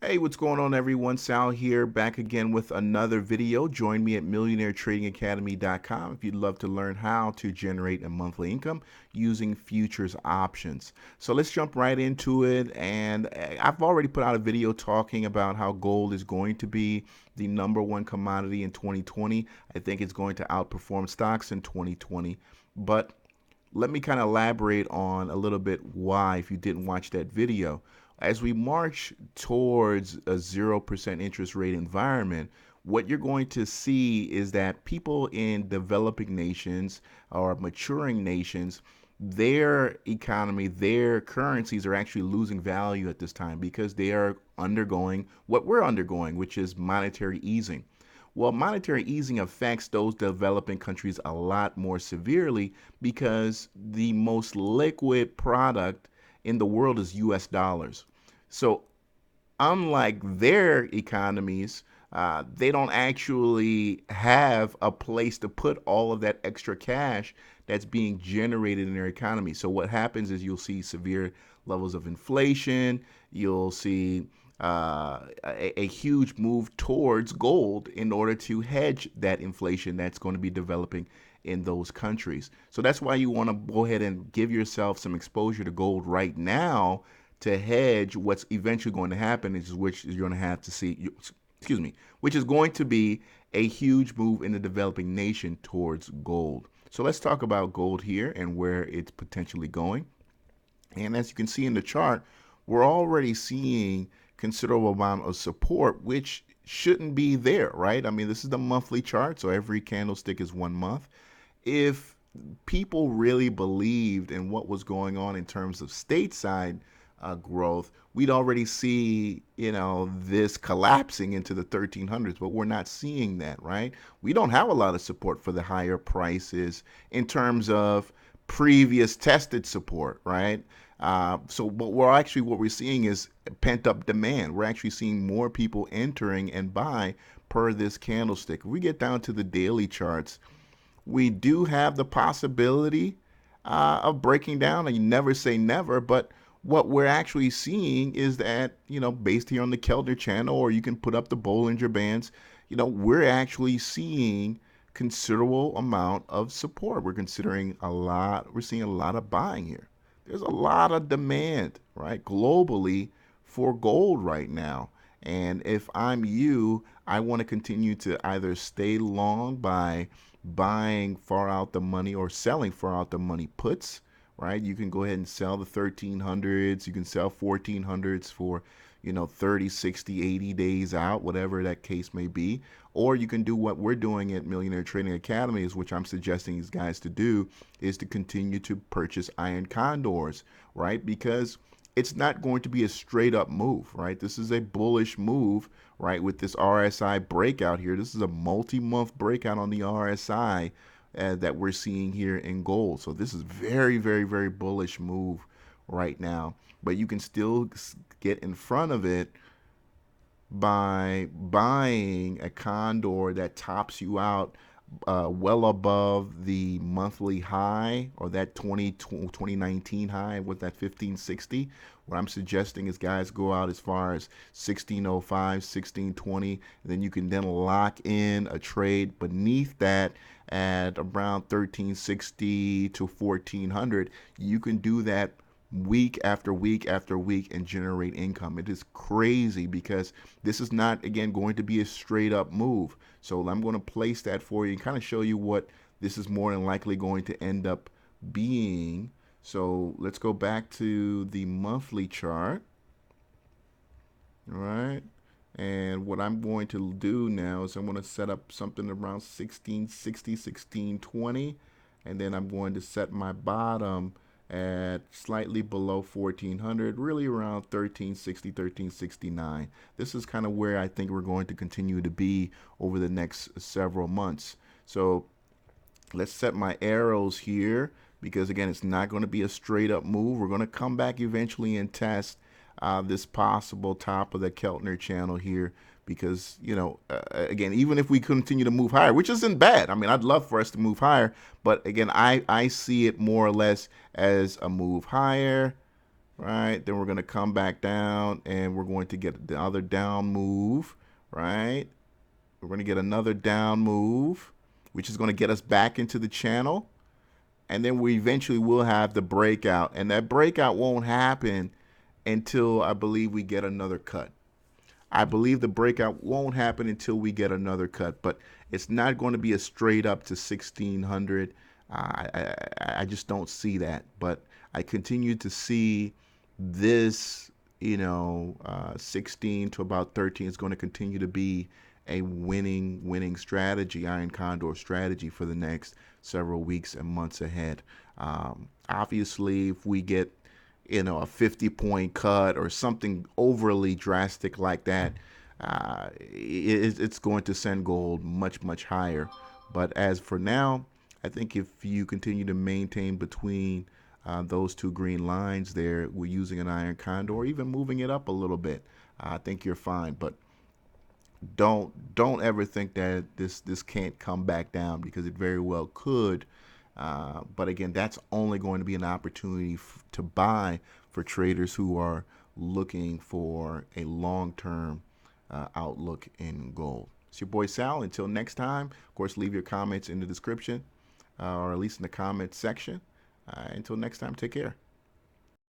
Hey, what's going on, everyone? Sal here, back again with another video. Join me at millionairetradingacademy.com if you'd love to learn how to generate a monthly income using futures options. So let's jump right into it. And I've already put out a video talking about how gold is going to be the number one commodity in 2020. I think it's going to outperform stocks in 2020. But let me kind of elaborate on a little bit why if you didn't watch that video. As we march towards a 0% interest rate environment, what you're going to see is that people in developing nations or maturing nations, their economy, their currencies are actually losing value at this time because they are undergoing what we're undergoing, which is monetary easing. Well, monetary easing affects those developing countries a lot more severely because the most liquid product in the world is US dollars. So, unlike their economies, they don't actually have a place to put all of that extra cash that's being generated in their economy. So, what happens is you'll see severe levels of inflation, you'll see a huge move towards gold in order to hedge that inflation that's going to be developing in those countries. So that's why you want to go ahead and give yourself some exposure to gold right now to hedge what's eventually going to happen, is which is you're going to have to see, excuse me, which is going to be a huge move in the developing nation towards gold. So let's talk about gold here and where it's potentially going. And as you can see in the chart, we're already seeing considerable amount of support, which shouldn't be there, right? I mean, this is the monthly chart, so every candlestick is 1 month. If people really believed in what was going on in terms of stateside growth, we'd already see, this collapsing into the 1300s, but we're not seeing that, right? We don't have a lot of support for the higher prices in terms of previous tested support, right? But what we're seeing is pent up demand. We're actually seeing more people entering and buy per this candlestick. If we get down to the daily charts, we do have the possibility of breaking down, and you never say never, but what we're actually seeing is that, based here on the Kelder channel, or you can put up the Bollinger Bands, we're actually seeing considerable amount of support. We're seeing a lot of buying here. There's a lot of demand, right, globally for gold right now. And if I'm you, I want to continue to either stay long by buying far out the money or selling far out the money puts, right? You can go ahead and sell the 1300s, you can sell 1400s for, 30, 60, 80 days out, whatever that case may be. Or you can do what we're doing at Millionaire Trading Academy, is which I'm suggesting these guys to do, is to continue to purchase iron condors, right? Because it's not going to be a straight up move, right? This is a bullish move, right? With this RSI breakout here. This is a multi-month breakout on the RSI that we're seeing here in gold. So this is very, very, very bullish move right now. But you can still get in front of it by buying a condor that tops you out well above the monthly high, or that 2019 high with that 1560. What I'm suggesting is guys go out as far as 1605, 1620, and then you can then lock in a trade beneath that at around 1360 to 1400. You can do that week after week after week and generate income. It is crazy because this is not, again, going to be a straight up move. So I'm going to place that for you and kind of show you what this is more than likely going to end up being. So let's go back to the monthly chart. All right. And what I'm going to do now is I'm going to set up something around 1660, 1620. And then I'm going to set my bottom at slightly below 1400, really around 1360, 1369. This is kind of where I think we're going to continue to be over the next several months. So let's set my arrows here, because again, it's not going to be a straight up move. We're going to come back eventually and test this possible top of the Keltner channel here, because again, even if we continue to move higher, which isn't bad, I mean, I'd love for us to move higher, but again, I see it more or less as a move higher, right? Then we're going to come back down and we're going to get the other down move, right? We're going to get another down move, which is going to get us back into the channel. And then we eventually will have the breakout. And that breakout won't happen until I believe we get another cut. I believe the breakout won't happen until we get another cut, but it's not going to be a straight up to 1600. I just don't see that. But I continue to see this, 16 to about 13 is going to continue to be a winning strategy, Iron Condor strategy for the next several weeks and months ahead. Obviously, if we get a 50-point cut or something overly drastic like that, it's going to send gold much higher. But as for now, I think if you continue to maintain between those two green lines there, we're using an iron condor, or even moving it up a little bit, I think you're fine. But don't ever think that this can't come back down, because it very well could. But again, that's only going to be an opportunity to buy for traders who are looking for a long-term outlook in gold. It's your boy Sal. Until next time, of course, leave your comments in the description, or at least in the comments section. Until next time, take care.